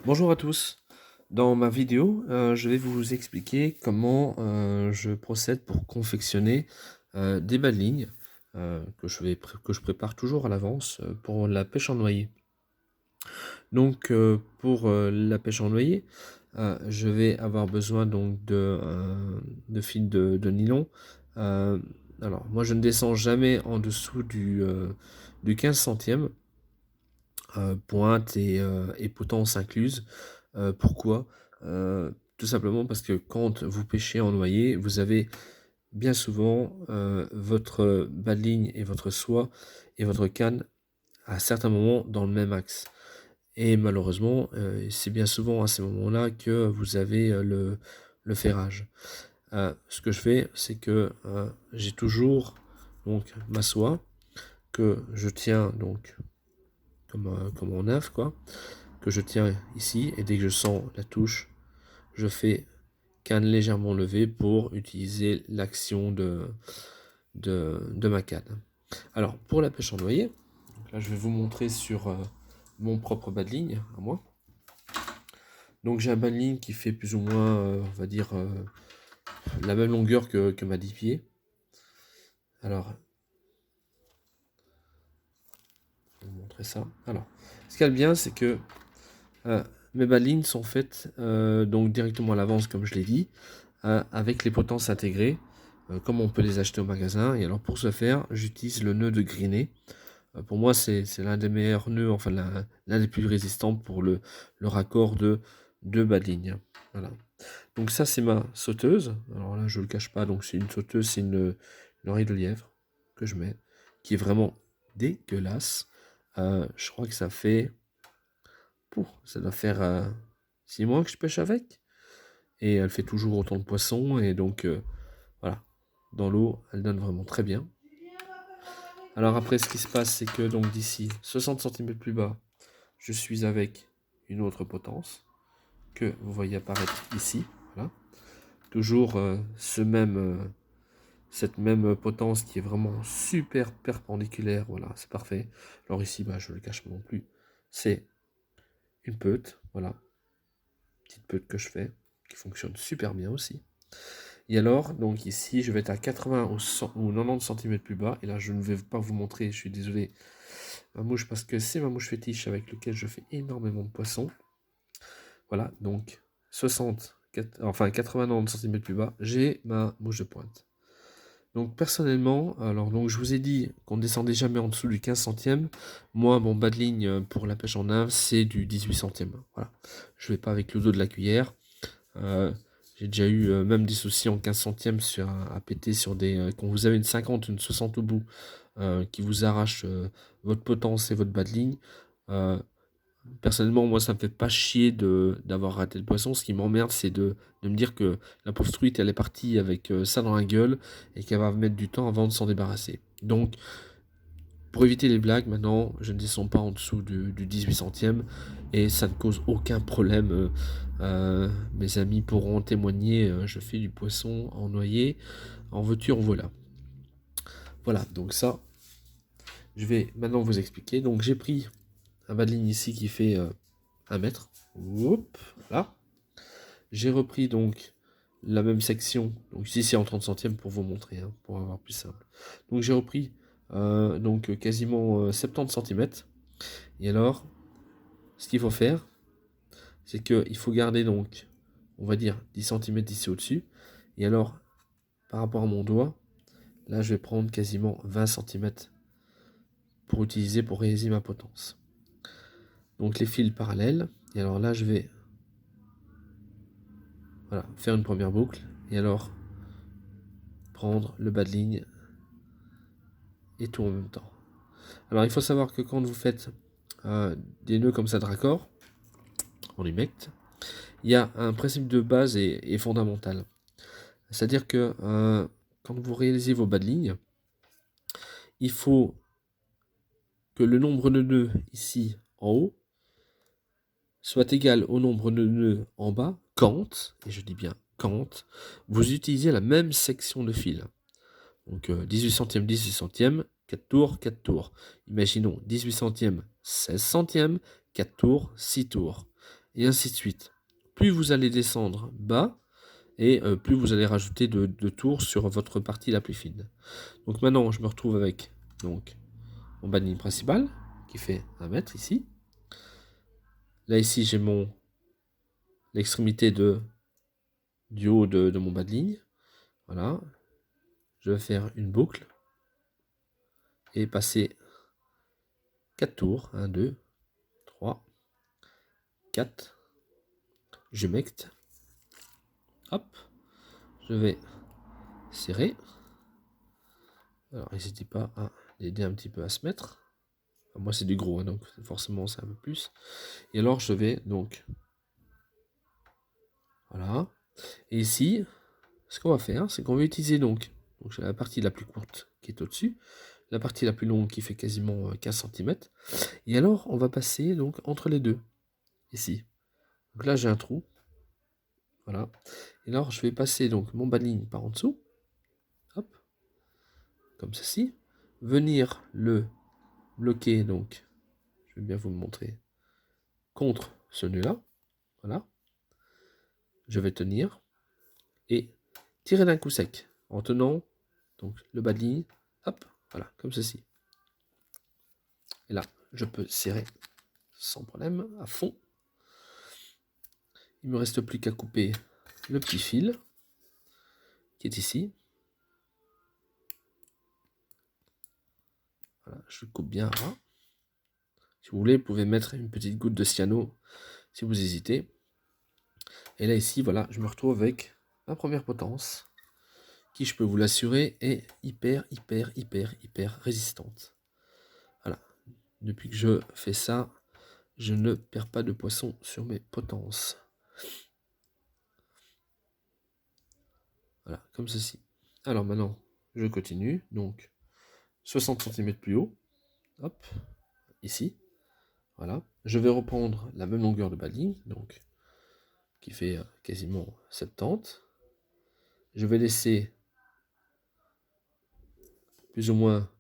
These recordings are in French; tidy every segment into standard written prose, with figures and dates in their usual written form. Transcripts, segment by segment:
Bonjour à tous. Dans ma vidéo, je vais vous expliquer comment je procède pour confectionner des bas de ligne que je prépare toujours à l'avance pour la pêche en noyer. Donc, pour la pêche en noyer, je vais avoir besoin donc de fil de nylon. Euh, alors, moi, je ne descends jamais en dessous du 15 centièmes, pointe et potence incluse. Pourquoi? Tout simplement parce que quand vous pêchez en noyer, vous avez bien souvent votre bas de ligne et votre soie et votre canne à certains moments dans le même axe. Et malheureusement, c'est bien souvent à ces moments-là que vous avez le ferrage. Ce que je fais, c'est que j'ai toujours donc ma soie que je tiens donc comme en neuf, quoi, que je tiens ici, et dès que je sens la touche, je fais canne légèrement levée pour utiliser l'action de ma canne. Alors, pour la pêche en noyer, donc là je vais vous montrer sur mon propre bas de ligne à moi. Donc j'ai un bas de ligne qui fait plus ou moins, on va dire, la même longueur que ma 10 pieds. Alors, je vais vous montrer ça. Alors, ce qu'il y a de bien, c'est que euh, mes bas de ligne sont faites donc directement à l'avance, comme je l'ai dit, avec les potences intégrées, comme on peut les acheter au magasin. Et alors pour ce faire, j'utilise le nœud de Grinet. Pour moi, c'est l'un des meilleurs nœuds, enfin l'un des plus résistants pour le raccord de bas de ligne. Voilà. Donc ça, c'est ma sauteuse. Alors là, je ne le cache pas, donc c'est une sauteuse, c'est une oreille de lièvre que je mets, qui est vraiment dégueulasse. Je crois que ça fait... ça doit faire 6 mois que je pêche avec. Et elle fait toujours autant de poissons, et donc voilà. Dans l'eau, elle donne vraiment très bien. Alors après, ce qui se passe, c'est que donc d'ici 60 cm plus bas, je suis avec une autre potence que vous voyez apparaître ici. Voilà. Toujours cette même potence qui est vraiment super perpendiculaire. Voilà, c'est parfait. Alors ici, bah, je ne le cache pas non plus. C'est une peute. Voilà, petite peute que je fais, qui fonctionne super bien aussi. Et alors, donc ici, je vais être à 80 ou 90 cm plus bas. Et là, je ne vais pas vous montrer, je suis désolé, ma mouche, parce que c'est ma mouche fétiche avec laquelle je fais énormément de poissons. Voilà, donc 90 cm plus bas, j'ai ma mouche de pointe. Donc personnellement, alors donc je vous ai dit qu'on ne descendait jamais en dessous du 15 centième. Moi, mon bas de ligne pour la pêche en nymphe, c'est du 18 centième. Voilà, je vais pas avec le dos de la cuillère. Euh, j'ai déjà eu même des soucis en 15 centièmes à péter sur des... quand vous avez une 50, une 60 au bout, qui vous arrache votre potence et votre bas de ligne. Euh, Personnellement, moi, ça me fait pas chier d'avoir raté le poisson. Ce qui m'emmerde, c'est de me dire que la pauvre truite, elle est partie avec ça dans la gueule et qu'elle va mettre du temps avant de s'en débarrasser. Donc, pour éviter les blagues, maintenant, je ne descends pas en dessous du 18 centième et ça ne cause aucun problème. Mes amis pourront en témoigner. Je fais du poisson en noyer, en veux-tu, en voilà. Voilà, donc ça, je vais maintenant vous expliquer. Donc, j'ai pris un bas de ligne ici qui fait 1 mètre. Oups, là. J'ai repris donc la même section. Donc ici c'est en 30 centièmes pour vous montrer, hein, pour avoir plus simple. Donc j'ai repris donc quasiment 70 cm. Et alors, ce qu'il faut faire, c'est qu'il faut garder donc, on va dire, 10 cm ici au-dessus. Et alors, par rapport à mon doigt, là je vais prendre quasiment 20 cm pour utiliser, pour réaliser ma potence. Donc les fils parallèles. Et alors là je vais voilà, faire une première boucle. Et alors, prendre le bas de ligne et tout en même temps. Alors il faut savoir que quand vous faites des nœuds comme ça de raccord, en humecte, il y a un principe de base et fondamental. C'est-à-dire que quand vous réalisez vos bas de ligne, il faut que le nombre de nœuds ici en haut soit égal au nombre de nœuds en bas quand, et je dis bien quand, vous utilisez la même section de fil. Donc 18 centièmes, 18 centièmes, 4 tours, 4 tours. Imaginons 18 centièmes, 16 centièmes, 4 tours, 6 tours. et ainsi de suite. Plus vous allez descendre bas, et plus vous allez rajouter de tours sur votre partie la plus fine. Donc maintenant, je me retrouve avec donc, mon bas de ligne principal, qui fait 1 mètre ici. Là, ici, j'ai l'extrémité du haut de mon bas de ligne. Voilà. Je vais faire une boucle et passer 4 tours. 1, 2, 3, 4. Je mecte. Hop. Je vais serrer. Alors, n'hésitez pas à l'aider un petit peu à se mettre. Moi, c'est du gros, hein, donc forcément, c'est un peu plus. Et alors, je vais donc... Voilà. Et ici, ce qu'on va faire, c'est qu'on va utiliser donc j'ai la partie la plus courte qui est au-dessus, la partie la plus longue qui fait quasiment 15 cm. Et alors, on va passer donc entre les deux, ici. Donc là, j'ai un trou. Voilà. Et alors, je vais passer donc mon bas de ligne par en dessous. Hop. Comme ceci. Venir le bloquer, donc, je vais bien vous le montrer, contre ce nœud-là. Voilà. Je vais tenir et tirer d'un coup sec en tenant donc le bas de ligne. Hop. Voilà, comme ceci. Et là, je peux serrer sans problème, à fond. Il ne me reste plus qu'à couper le petit fil qui est ici. Voilà, je le coupe bien à ras. Si vous voulez, vous pouvez mettre une petite goutte de cyano si vous hésitez. Et là, ici, voilà, je me retrouve avec ma première potence qui, je peux vous l'assurer, est hyper résistante. Voilà. Depuis que je fais ça, je ne perds pas de poisson sur mes potences. Voilà, comme ceci. Alors maintenant, je continue. Donc, 60 cm plus haut. Hop, ici. Voilà. Je vais reprendre la même longueur de bas de ligne, donc, qui fait quasiment 70. Je vais laisser plus ou moins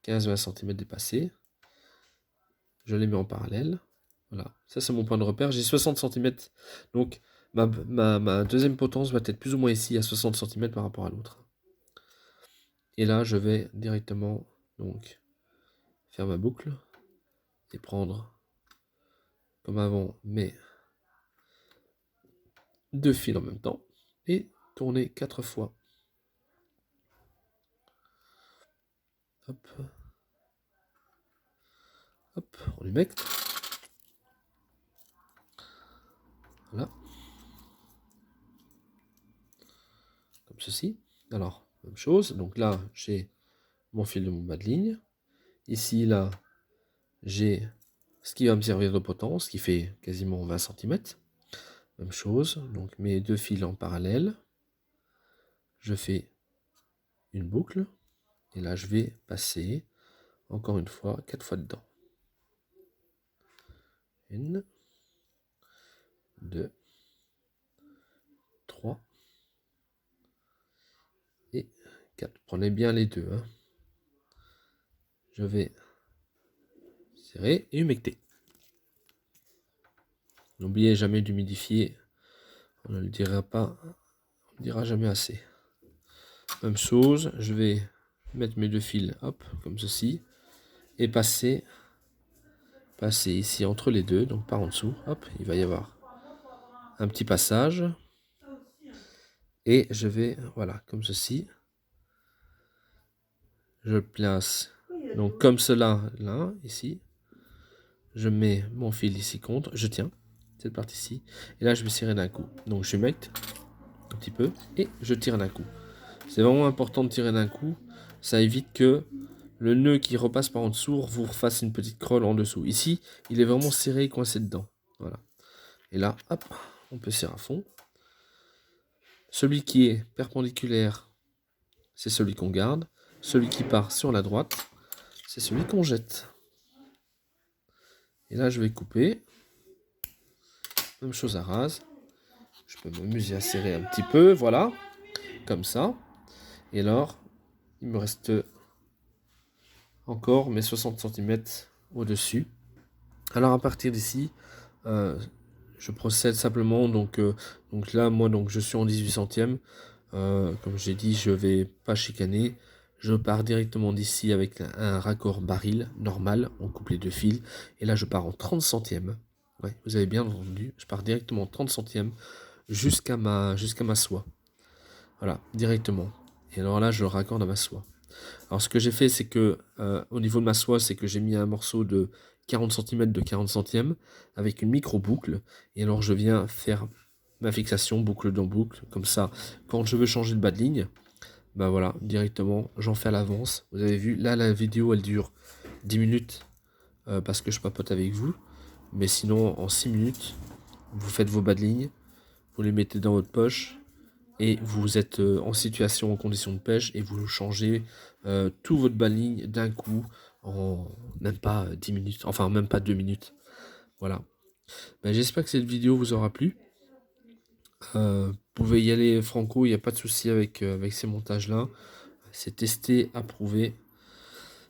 15-20 cm dépassés. Je les mets en parallèle. Voilà, ça c'est mon point de repère. J'ai 60 cm, donc ma deuxième potence va être plus ou moins ici à 60 cm par rapport à l'autre. Et là, je vais directement donc faire ma boucle et prendre comme avant mes deux fils en même temps et tourner 4 fois. Hop. Hop, on lui met. Voilà. Comme ceci. Alors, même chose. Donc là, j'ai mon fil de mon bas de ligne. Ici, là, j'ai ce qui va me servir de potence, qui fait quasiment 20 cm. Même chose. Donc mes deux fils en parallèle. Je fais une boucle. Et là, je vais passer, encore une fois, 4 fois dedans. 1, 2, 3 et 4. Prenez bien les deux. Hein. Je vais serrer et humecter. N'oubliez jamais d'humidifier. On ne le dira pas. On ne dira jamais assez. Même chose. Je vais mettre mes deux fils, hop, comme ceci. Et passer ici entre les deux. Donc par en dessous. Hop, il va y avoir un petit passage. Et je vais, voilà, comme ceci. Je place donc comme cela, là, ici. Je mets mon fil ici contre, je tiens cette partie-ci. Et là, je vais serrer d'un coup. Donc, je mecte un petit peu et je tire d'un coup. C'est vraiment important de tirer d'un coup. Ça évite que le nœud qui repasse par en dessous vous refasse une petite crolle en dessous. Ici, il est vraiment serré et coincé dedans. Voilà. Et là, hop, on peut serrer à fond. Celui qui est perpendiculaire, c'est celui qu'on garde. Celui qui part sur la droite, c'est celui qu'on jette. Et là, je vais couper. Même chose à rase. Je peux m'amuser à serrer un petit peu, voilà. Comme ça. Et alors, il me reste encore mes 60 cm au-dessus. Alors, à partir d'ici, je procède simplement, donc là, moi, donc, je suis en 18 centièmes. Comme j'ai dit, je vais pas chicaner. Je pars directement d'ici avec un raccord baril normal. On coupe les deux fils. Et là, je pars en 30 centièmes. Ouais, vous avez bien entendu. Je pars directement en 30 centièmes jusqu'à ma soie. Voilà, directement. Et alors là, je raccorde à ma soie. Alors ce que j'ai fait, c'est que au niveau de ma soie, c'est que j'ai mis un morceau de 40 cm de 40 centièmes avec une micro-boucle. Et alors je viens faire ma fixation boucle dans boucle. Comme ça, quand je veux changer de bas de ligne, bah voilà, directement, j'en fais à l'avance. Vous avez vu, là la vidéo elle dure 10 minutes parce que je papote avec vous. Mais sinon, en 6 minutes, vous faites vos bas de ligne, vous les mettez dans votre poche et vous êtes en situation, en condition de pêche, et vous changez tout votre bas de ligne d'un coup en même pas 10 minutes, enfin même pas 2 minutes. Voilà. Ben, j'espère que cette vidéo vous aura plu. Vous pouvez y aller franco, il n'y a pas de souci avec ces montages-là. C'est testé, approuvé,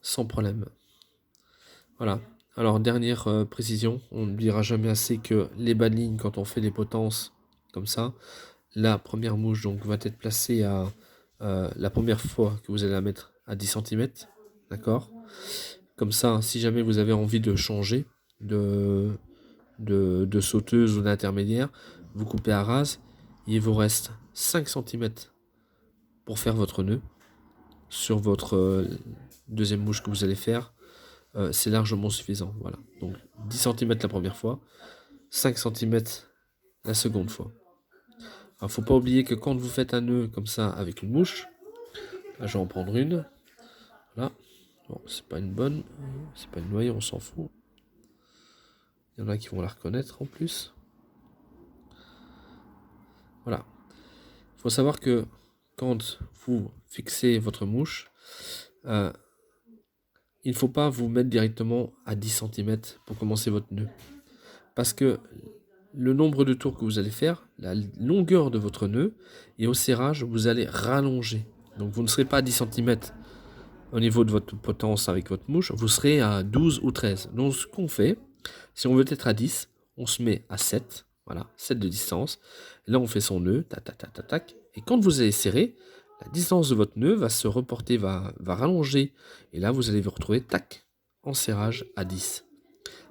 sans problème. Voilà. Alors, dernière précision, on ne dira jamais assez que les bas de ligne, quand on fait les potences comme ça, la première mouche donc va être placée à la première fois que vous allez la mettre à 10 cm, d'accord. Comme ça, si jamais vous avez envie de changer de sauteuse ou d'intermédiaire, vous coupez à rase, il vous reste 5 cm pour faire votre nœud sur votre deuxième mouche que vous allez faire. C'est largement suffisant, voilà. Donc 10 cm la première fois, 5 cm la seconde fois. Alors, faut pas oublier que quand vous faites un nœud comme ça avec une mouche, là, je vais en prendre une. Voilà. Bon, c'est pas une bonne, c'est pas une noyée, on s'en fout. Il y en a qui vont la reconnaître en plus. Voilà. Il faut savoir que quand vous fixez votre mouche, il ne faut pas vous mettre directement à 10 cm pour commencer votre nœud. Parce que le nombre de tours que vous allez faire, la longueur de votre nœud, et au serrage, vous allez rallonger. Donc vous ne serez pas à 10 cm au niveau de votre potence avec votre mouche, vous serez à 12 ou 13. Donc ce qu'on fait, si on veut être à 10, on se met à 7, voilà, 7 de distance. Et là on fait son nœud, tac, tac, tac, tac, tac. Et quand vous allez serrer, la distance de votre nœud va se reporter, va rallonger. Et là vous allez vous retrouver, tac, en serrage à 10.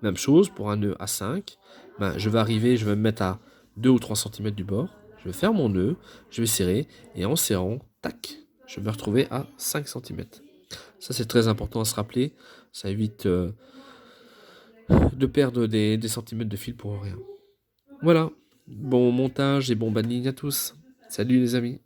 Même chose pour un nœud à 5. Ben, je vais arriver, je vais me mettre à 2 ou 3 cm du bord. Je vais faire mon nœud, je vais serrer. Et en serrant, tac, je vais me retrouver à 5 cm. Ça, c'est très important à se rappeler. Ça évite de perdre des centimètres de fil pour rien. Voilà. Bon montage et bon bas de ligne à tous. Salut les amis.